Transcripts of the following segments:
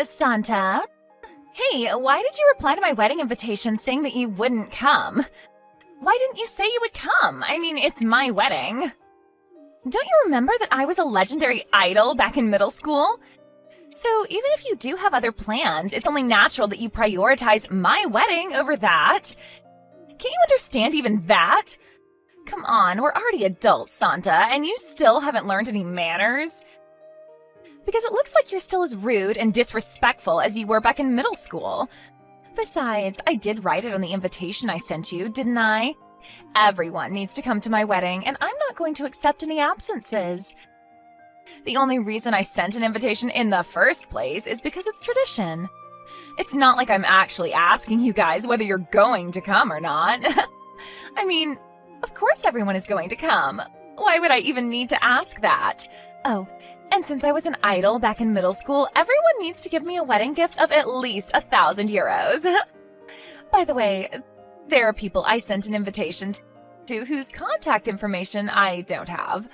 Santa? Hey, why did you reply to my wedding invitation saying that you wouldn't come? Why didn't you say you would come? I mean, it's my wedding. Don't you remember that I was a legendary idol back in middle school? So even if you do have other plans, it's only natural that you prioritize my wedding over that. Can't you understand even that? Come on, we're already adults, Santa, and you still haven't learned any manners? Because it looks like you're still as rude and disrespectful as you were back in middle school. Besides, I did write it on the invitation I sent you, didn't I? Everyone needs to come to my wedding, and I'm not going to accept any absences. The only reason I sent an invitation in the first place is because it's tradition. It's not like I'm actually asking you guys whether you're going to come or not. I mean, of course everyone is going to come. Why would I even need to ask that? Oh, and since I was an idol back in middle school, everyone needs to give me a wedding gift of at least 1,000 euros. By the way, there are people I sent an invitation to whose contact information I don't have.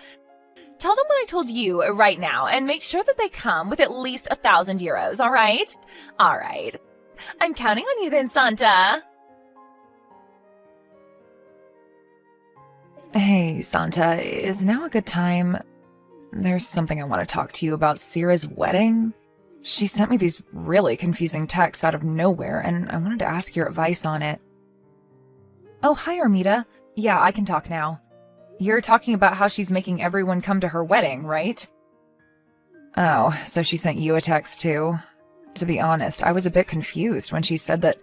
Tell them what I told you right now and make sure that they come with at least 1,000 euros, all right? All right. I'm counting on you then, Santa. Hey, Santa, is now a good time? There's something I want to talk to you about Sierra's wedding. She sent me these really confusing texts out of nowhere, and I wanted to ask your advice on it. Oh, hi, Armida. Yeah, I can talk now. You're talking about how she's making everyone come to her wedding, right? Oh, so she sent you a text too? To be honest, I was a bit confused when she said that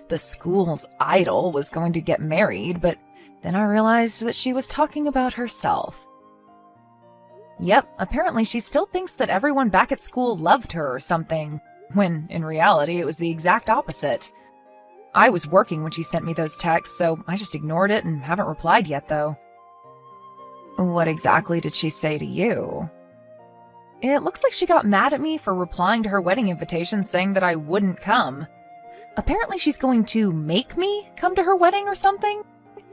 the school's idol was going to get married, but then I realized that she was talking about herself. Yep, apparently she still thinks that everyone back at school loved her or something, when in reality it was the exact opposite. I was working when she sent me those texts, so I just ignored it and haven't replied yet, though. What exactly did she say to you? It looks like she got mad at me for replying to her wedding invitation saying that I wouldn't come. Apparently she's going to make me come to her wedding or something.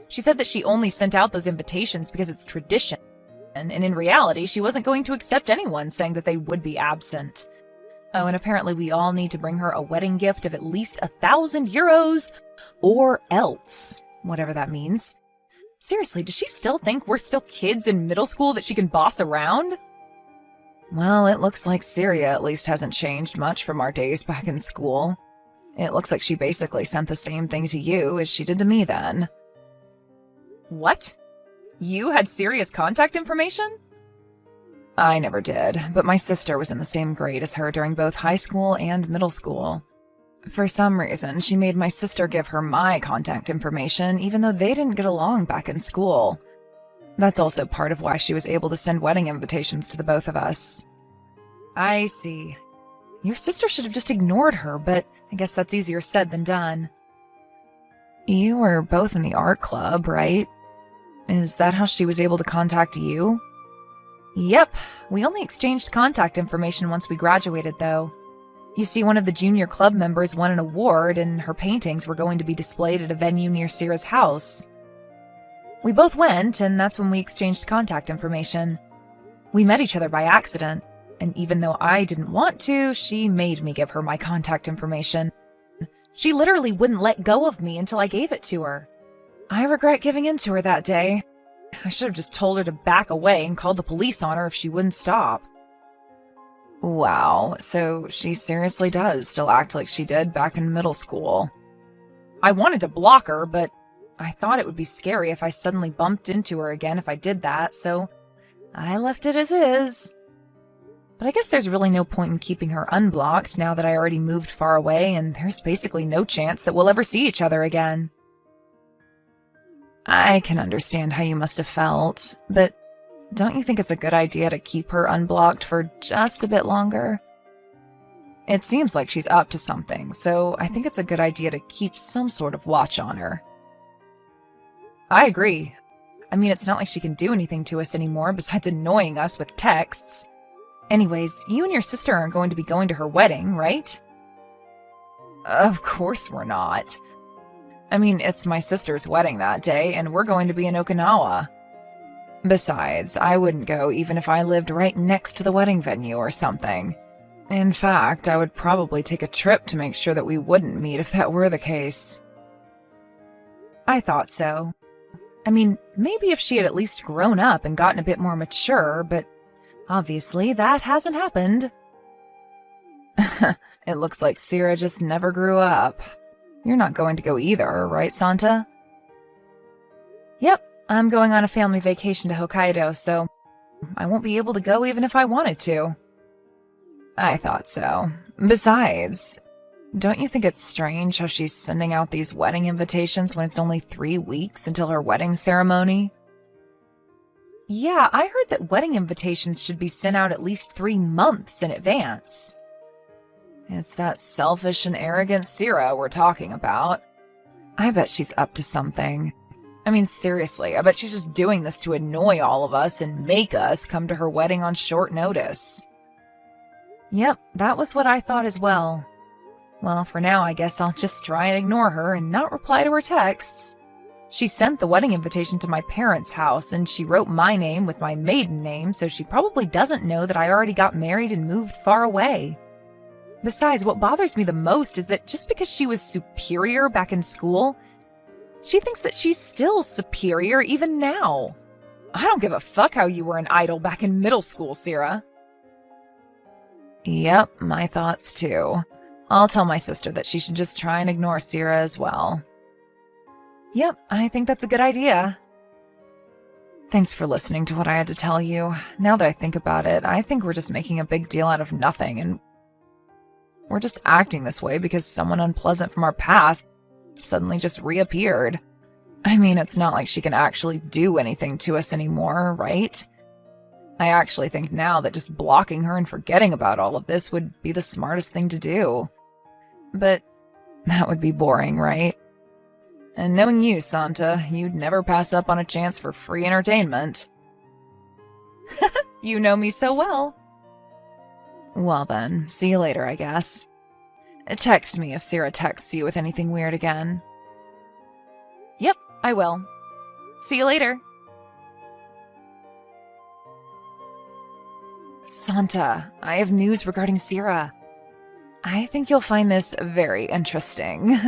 She said that she only sent out those invitations because it's tradition, and in reality she wasn't going to accept anyone saying that they would be absent. Oh, and apparently we all need to bring her a wedding gift of at least 1,000 euros, or else, whatever that means. Seriously, does she still think we're still kids in middle school that she can boss around? Well, it looks like Syria at least hasn't changed much from our days back in school. It looks like she basically sent the same thing to you as she did to me then. What? You had Syria's contact information? I never did, but my sister was in the same grade as her during both high school and middle school. For some reason, she made my sister give her my contact information, even though they didn't get along back in school. That's also part of why she was able to send wedding invitations to the both of us. I see. Your sister should have just ignored her, but I guess that's easier said than done. You were both in the art club, right? Is that how she was able to contact you? Yep, we only exchanged contact information once we graduated, though. You see, one of the junior club members won an award, and her paintings were going to be displayed at a venue near Sierra's house. We both went, and that's when we exchanged contact information. We met each other by accident, and even though I didn't want to, she made me give her my contact information. She literally wouldn't let go of me until I gave it to her. I regret giving in to her that day. I should have just told her to back away and called the police on her if she wouldn't stop. Wow, so she seriously does still act like she did back in middle school. I wanted to block her, but I thought it would be scary if I suddenly bumped into her again if I did that, so I left it as is. But I guess there's really no point in keeping her unblocked now that I already moved far away and there's basically no chance that we'll ever see each other again. I can understand how you must have felt, but don't you think it's a good idea to keep her unblocked for just a bit longer? It seems like she's up to something, so I think it's a good idea to keep some sort of watch on her. I agree. I mean, it's not like she can do anything to us anymore besides annoying us with texts. Anyways, you and your sister aren't going to be going to her wedding, right? Of course we're not. I mean, it's my sister's wedding that day, and we're going to be in Okinawa. Besides, I wouldn't go even if I lived right next to the wedding venue or something. In fact, I would probably take a trip to make sure that we wouldn't meet if that were the case. I thought so. I mean, maybe if she had at least grown up and gotten a bit more mature, but obviously that hasn't happened. It looks like Sierra just never grew up. You're not going to go either, right, Santa? Yep, I'm going on a family vacation to Hokkaido, so I won't be able to go even if I wanted to. I thought so. Besides, don't you think it's strange how she's sending out these wedding invitations when it's only 3 weeks until her wedding ceremony? Yeah, I heard that wedding invitations should be sent out at least 3 months in advance. It's that selfish and arrogant Sierra we're talking about. I bet she's up to something. I mean, seriously, I bet she's just doing this to annoy all of us and make us come to her wedding on short notice. Yep, that was what I thought as well. Well, for now, I guess I'll just try and ignore her and not reply to her texts. She sent the wedding invitation to my parents' house, and she wrote my name with my maiden name, so she probably doesn't know that I already got married and moved far away. Besides, what bothers me the most is that just because she was superior back in school, she thinks that she's still superior even now. I don't give a fuck how you were an idol back in middle school, Sierra. Yep, my thoughts too. I'll tell my sister that she should just try and ignore Sierra as well. Yep, I think that's a good idea. Thanks for listening to what I had to tell you. Now that I think about it, I think we're just making a big deal out of nothing, and we're just acting this way because someone unpleasant from our past suddenly just reappeared. I mean, it's not like she can actually do anything to us anymore, right? I actually think now that just blocking her and forgetting about all of this would be the smartest thing to do. But that would be boring, right? And knowing you, Santa, you'd never pass up on a chance for free entertainment. You know me so well. Well then, see you later, I guess. Text me if Sierra texts you with anything weird again. Yep, I will. See you later. Santa, I have news regarding Sierra. I think you'll find this very interesting.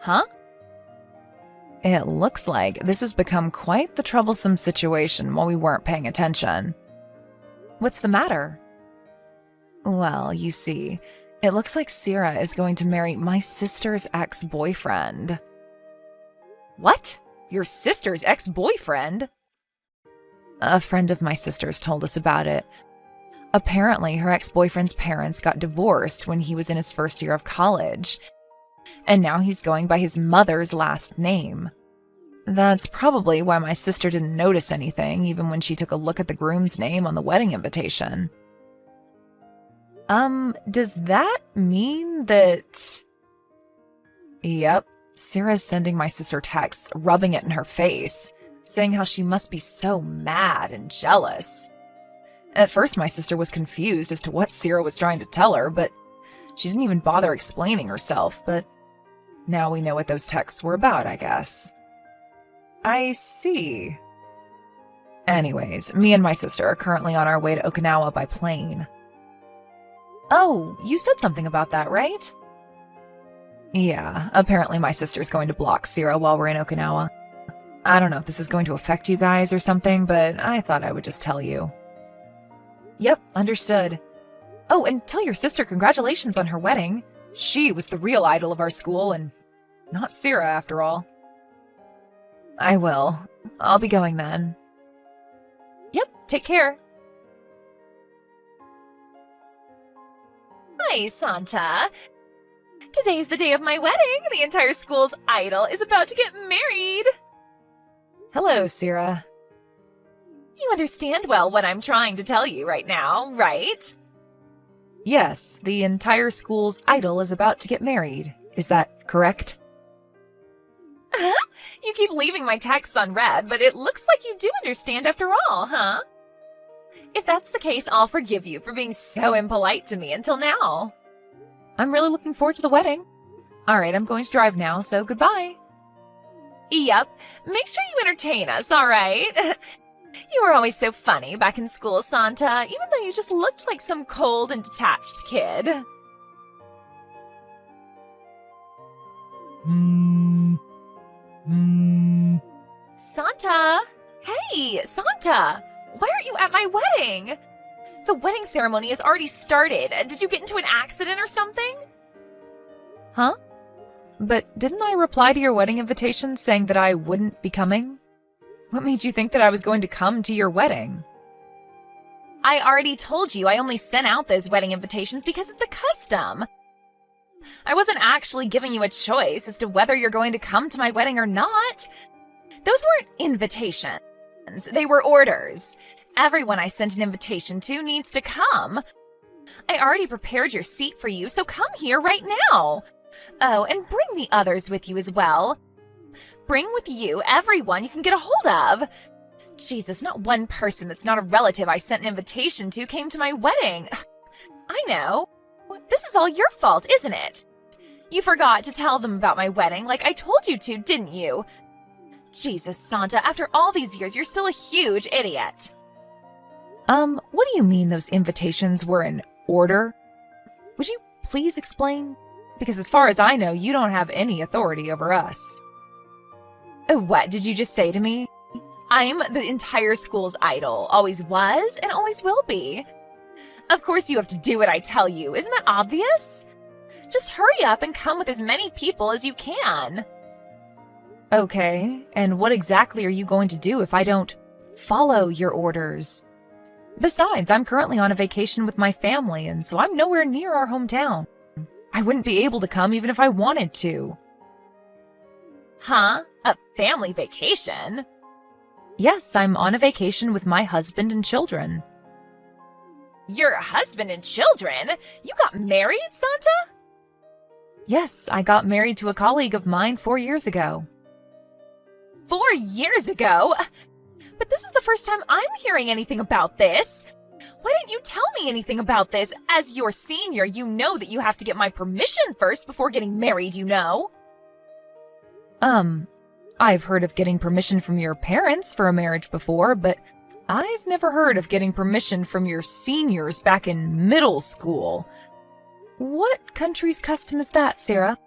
Huh? It looks like this has become quite the troublesome situation while we weren't paying attention. What's the matter? Well, you see, it looks like Sierra is going to marry my sister's ex-boyfriend. What? Your sister's ex-boyfriend? A friend of my sister's told us about it. Apparently, her ex-boyfriend's parents got divorced when he was in his first year of college, and now he's going by his mother's last name. That's probably why my sister didn't notice anything, even when she took a look at the groom's name on the wedding invitation. Does that mean that... Yep, Sierra's sending my sister texts, rubbing it in her face, saying how she must be so mad and jealous. At first, my sister was confused as to what Sierra was trying to tell her, but she didn't even bother explaining herself, but now we know what those texts were about, I guess. I see. Anyways, me and my sister are currently on our way to Okinawa by plane. Oh, you said something about that, right? Yeah, apparently my sister's going to block Sierra while we're in Okinawa. I don't know if this is going to affect you guys or something, but I thought I would just tell you. Yep, understood. Oh, and tell your sister congratulations on her wedding. She was the real idol of our school, and not Sierra after all. I will. I'll be going then. Yep, take care. Hi, Santa. Today's the day of my wedding. The entire school's idol is about to get married. Hello, Sierra. You understand well what I'm trying to tell you right now, right? Yes, the entire school's idol is about to get married. Is that correct? You keep leaving my texts unread, but it looks like you do understand after all, huh? If that's the case, I'll forgive you for being so impolite to me until now. I'm really looking forward to the wedding. All right, I'm going to drive now, so goodbye. Yep, make sure you entertain us, all right? You were always so funny back in school, Santa, even though you just looked like some cold and detached kid. Santa! Hey, Santa! Why aren't you at my wedding? The wedding ceremony has already started. Did you get into an accident or something? Huh? But didn't I reply to your wedding invitation saying that I wouldn't be coming? What made you think that I was going to come to your wedding? I already told you I only sent out those wedding invitations because it's a custom. I wasn't actually giving you a choice as to whether you're going to come to my wedding or not. Those weren't invitations. They were orders. Everyone I sent an invitation to needs to come. I already prepared your seat for you, so come here right now. Oh, and bring the others with you as well. Bring with you everyone you can get a hold of. Jesus, not one person that's not a relative I sent an invitation to came to my wedding. I know. This is all your fault, isn't it? You forgot to tell them about my wedding like I told you to, didn't you? Jesus, Santa, after all these years, you're still a huge idiot. What do you mean those invitations were in order? Would you please explain? Because as far as I know, you don't have any authority over us. What did you just say to me? I'm the entire school's idol, always was and always will be. Of course you have to do what I tell you, isn't that obvious? Just hurry up and come with as many people as you can. Okay, and what exactly are you going to do if I don't follow your orders? Besides, I'm currently on a vacation with my family, and so I'm nowhere near our hometown. I wouldn't be able to come even if I wanted to. Huh? A family vacation? Yes, I'm on a vacation with my husband and children. Your husband and children? You got married, Santa? Yes, I got married to a colleague of mine 4 years ago. 4 years ago? But this is the first time I'm hearing anything about this. Why didn't you tell me anything about this? As your senior, you know that you have to get my permission first before getting married, you know? I've heard of getting permission from your parents for a marriage before, but I've never heard of getting permission from your seniors back in middle school. What country's custom is that, Sarah?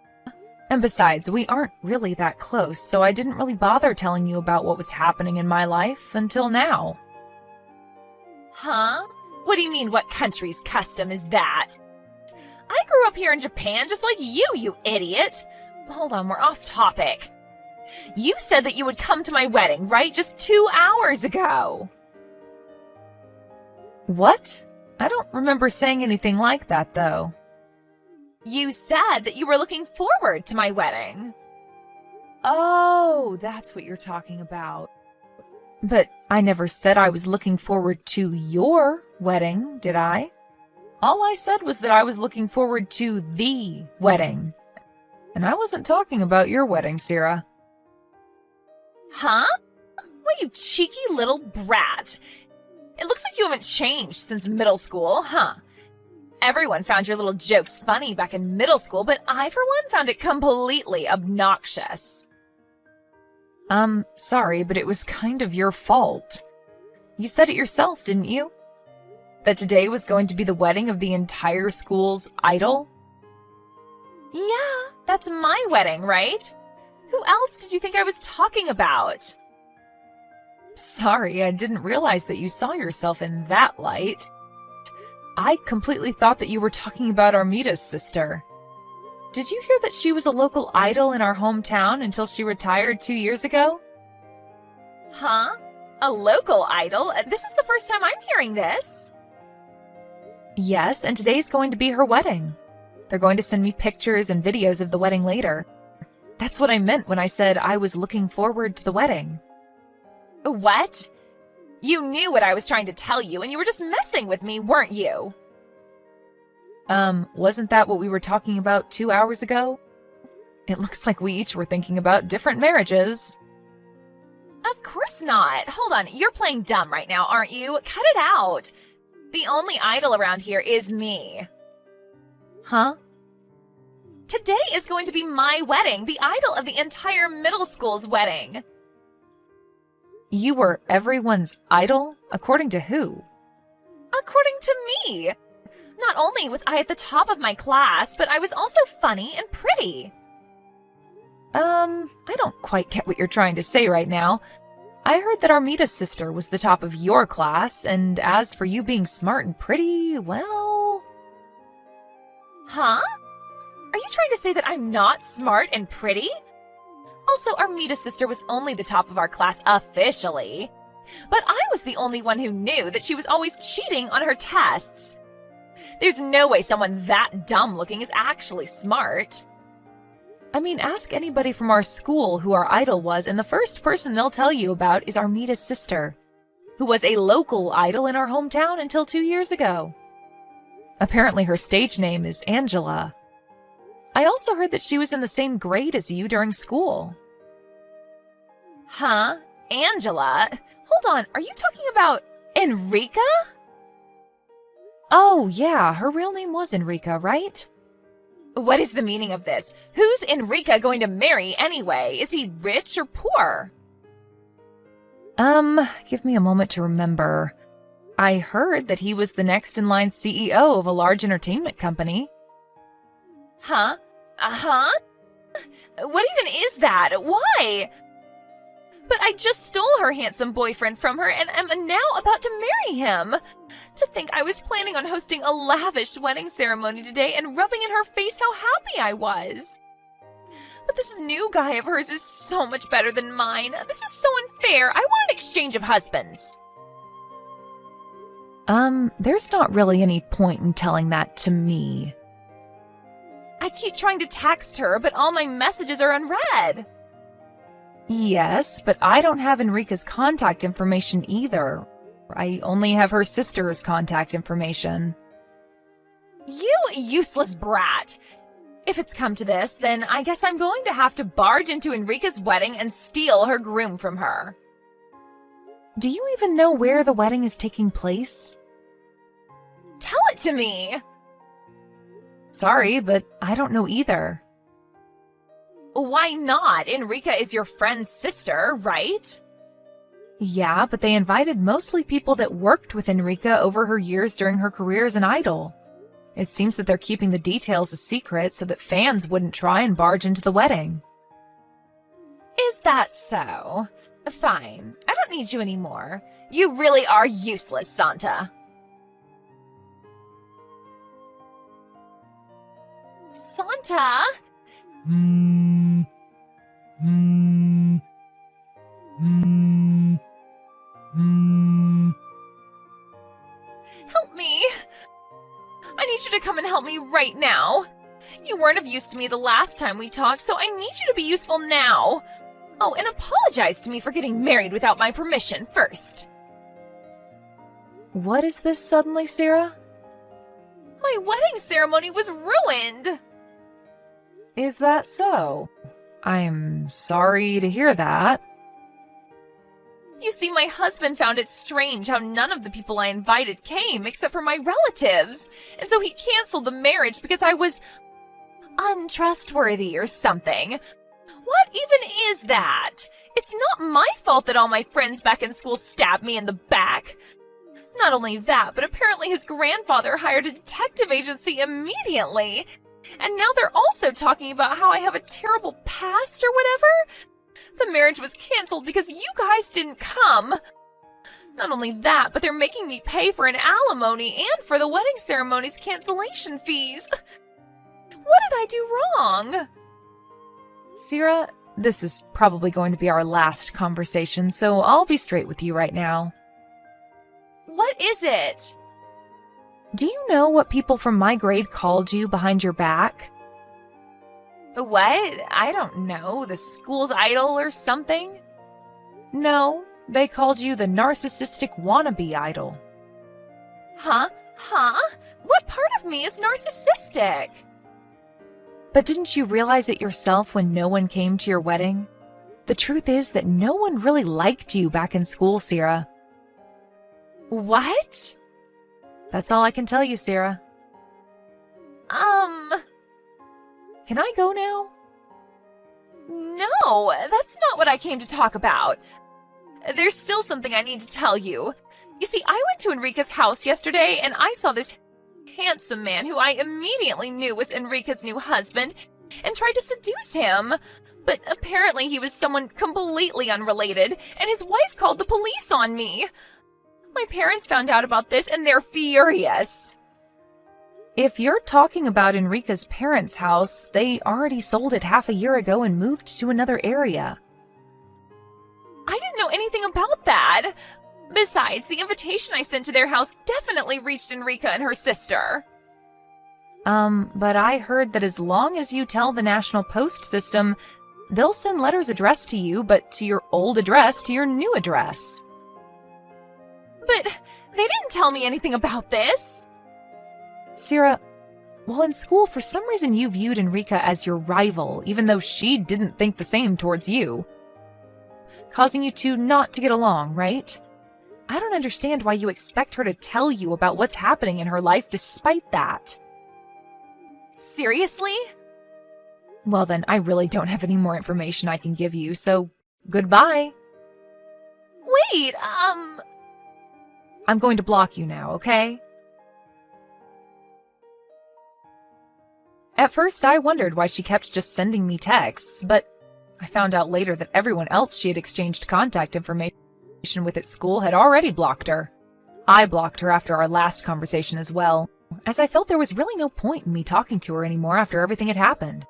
And besides, we aren't really that close, so I didn't really bother telling you about what was happening in my life until now. Huh? What do you mean, what country's custom is that? I grew up here in Japan just like you idiot. Hold on, we're off topic. You said that you would come to my wedding, right? Just 2 hours ago. What? I don't remember saying anything like that, though. You said that you were looking forward to my wedding. Oh, that's what you're talking about. But I never said I was looking forward to your wedding, did I? All I said was that I was looking forward to the wedding. And I wasn't talking about your wedding, Sarah. Huh? What, you cheeky little brat. It looks like you haven't changed since middle school, huh? Everyone found your little jokes funny back in middle school, but I, for one, found it completely obnoxious. Sorry, but it was kind of your fault. You said it yourself, didn't you? That today was going to be the wedding of the entire school's idol? Yeah, that's my wedding, right? Who else did you think I was talking about? Sorry, I didn't realize that you saw yourself in that light. I completely thought that you were talking about Armita's sister. Did you hear that she was a local idol in our hometown until she retired 2 years ago? Huh? A local idol? This is the first time I'm hearing this. Yes, and today's going to be her wedding. They're going to send me pictures and videos of the wedding later. That's what I meant when I said I was looking forward to the wedding. What? You knew what I was trying to tell you, and you were just messing with me, weren't you? Wasn't that what we were talking about 2 hours ago? It looks like we each were thinking about different marriages. Of course not. Hold on, you're playing dumb right now, aren't you? Cut it out. The only idol around here is me. Huh? Today is going to be my wedding, the idol of the entire middle school's wedding. You were everyone's idol? According to who? According to me. Not only was I at the top of my class, but I was also funny and pretty. I don't quite get what you're trying to say right now. I heard that Armita's sister was the top of your class, and as for you being smart and pretty, well... Huh? Are you trying to say that I'm not smart and pretty? Also, Armita's sister was only the top of our class officially. But I was the only one who knew that she was always cheating on her tests. There's no way someone that dumb looking is actually smart. I mean, ask anybody from our school who our idol was, and the first person they'll tell you about is Armita's sister, who was a local idol in our hometown until 2 years ago. Apparently her stage name is Angela. I also heard that she was in the same grade as you during school. Huh? Angela? Hold on, are you talking about Enrica? Oh, yeah, her real name was Enrica, right? What is the meaning of this? Who's Enrica going to marry anyway? Is he rich or poor? Give me a moment to remember. I heard that he was the next in line CEO of a large entertainment company. Huh? Uh-huh? What even is that? Why? But I just stole her handsome boyfriend from her and am now about to marry him. To think I was planning on hosting a lavish wedding ceremony today and rubbing in her face how happy I was. But this new guy of hers is so much better than mine. This is so unfair. I want an exchange of husbands. There's not really any point in telling that to me. I keep trying to text her, but all my messages are unread. Yes, but I don't have Enrica's contact information either. I only have her sister's contact information. You useless brat! If it's come to this, then I guess I'm going to have to barge into Enrica's wedding and steal her groom from her. Do you even know where the wedding is taking place? Tell it to me! Sorry, but I don't know either. Why not? Enrica is your friend's sister, right? Yeah, but they invited mostly people that worked with Enrica over her years during her career as an idol. It seems that they're keeping the details a secret so that fans wouldn't try and barge into the wedding. Is that so? Fine. I don't need you anymore. You really are useless, Santa. Santa? Help me! I need you to come and help me right now. You weren't of use to me the last time we talked, so I need you to be useful now. Oh, and apologize to me for getting married without my permission first. What is this suddenly, Sarah? My wedding ceremony was ruined. Is that so? I'm sorry to hear that. You see, my husband found it strange how none of the people I invited came except for my relatives, and so he canceled the marriage because I was untrustworthy or something. What even is that? It's not my fault that all my friends back in school stabbed me in the back. Not only that, but apparently his grandfather hired a detective agency immediately. And now they're also talking about how I have a terrible past or whatever. The marriage was canceled because you guys didn't come. Not only that, but they're making me pay for an alimony and for the wedding ceremony's cancellation fees. What did I do wrong? Sarah, this is probably going to be our last conversation, so I'll be straight with you right now. What is it? Do you know what people from my grade called you behind your back? What? I don't know. The school's idol or something? No, they called you the narcissistic wannabe idol. Huh? What part of me is narcissistic? But didn't you realize it yourself when no one came to your wedding? The truth is that no one really liked you back in school, Sarah. What? That's all I can tell you, Sarah. Can I go now? No, that's not what I came to talk about. there's still something I need to tell you. You see, I went to Enrica's house yesterday and I saw this handsome man who I immediately knew was Enrica's new husband and tried to seduce him. But apparently he was someone completely unrelated, and his wife called the police on me. My parents found out about this and they're furious. If you're talking about Enrica's parents' house, they already sold it half a year ago and moved to another area. I didn't know anything about that. Besides, the invitation I sent to their house definitely reached Enrica and her sister. But I heard that as long as you tell the National Post System, they'll send letters addressed to you, but to your old address to your new address. But they didn't tell me anything about this. Sierra, well, in school, for some reason you viewed Enrica as your rival, even though she didn't think the same towards you. Causing you two not to get along, right? I don't understand why you expect her to tell you about what's happening in her life despite that. Seriously? Well then, I really don't have any more information I can give you, so goodbye. Wait, I'm going to block you now, okay? At first, I wondered why she kept just sending me texts, but I found out later that everyone else she had exchanged contact information with at school had already blocked her. I blocked her after our last conversation as well, as I felt there was really no point in me talking to her anymore after everything had happened.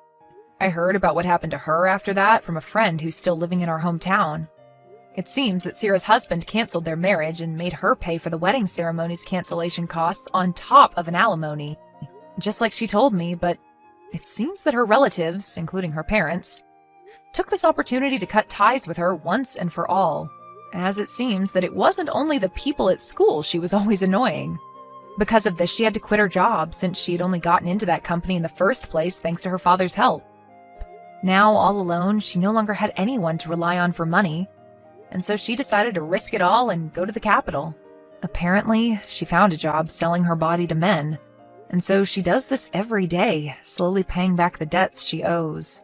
I heard about what happened to her after that from a friend who's still living in our hometown. It seems that Sierra's husband canceled their marriage and made her pay for the wedding ceremony's cancellation costs on top of an alimony, just like she told me, but it seems that her relatives, including her parents, took this opportunity to cut ties with her once and for all, as it seems that it wasn't only the people at school she was always annoying. Because of this, she had to quit her job since she had only gotten into that company in the first place thanks to her father's help. Now, all alone, she no longer had anyone to rely on for money, and so she decided to risk it all and go to the capital. Apparently, she found a job selling her body to men, and so she does this every day, slowly paying back the debts she owes.